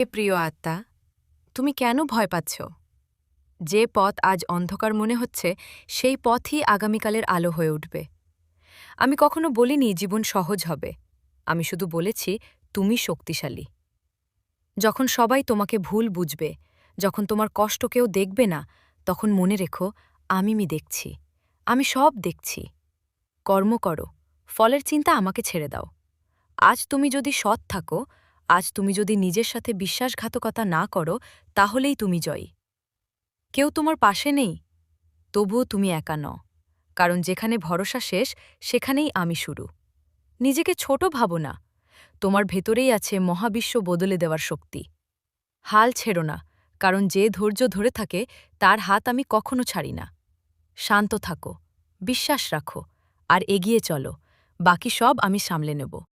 প্রিয় আত্মা, তুমি কেন ভয় পাচ্ছ? যে পথ আজ অন্ধকার মনে হচ্ছে সেই পথই আগামীকালের আলো হয়ে উঠবে। আমি কখনো বলিনি জীবন সহজ হবে। আমি শুধু বলেছি তুমি শক্তিশালী। যখন সবাই তোমাকে ভুল বুঝবে, যখন তোমার কষ্ট কেউ দেখবে না, তখন মনে রেখো আমি দেখছি। আমি সব দেখছি। কর্ম করো, ফলের চিন্তা আমাকে ছেড়ে দাও। আজ তুমি যদি সৎ থাকো, আজ তুমি যদি নিজের সাথে বিশ্বাসঘাতকতা না করো, তাহলেই তুমি জয়ী। কেউ তোমার পাশে নেই, তবুও তুমি একা নও, কারণ যেখানে ভরসা শেষ সেখানেই আমি শুরু। নিজেকে ছোট ভাবো না, তোমার ভেতরেই আছে মহাবিশ্ব বদলে দেওয়ার শক্তি। হাল ছেড়ো না, কারণ যে ধৈর্য ধরে থাকে তার হাত আমি কখনো ছাড়ি না। শান্ত থাকো, বিশ্বাস রাখো, আর এগিয়ে চলো, বাকি সব আমি সামলে নেব।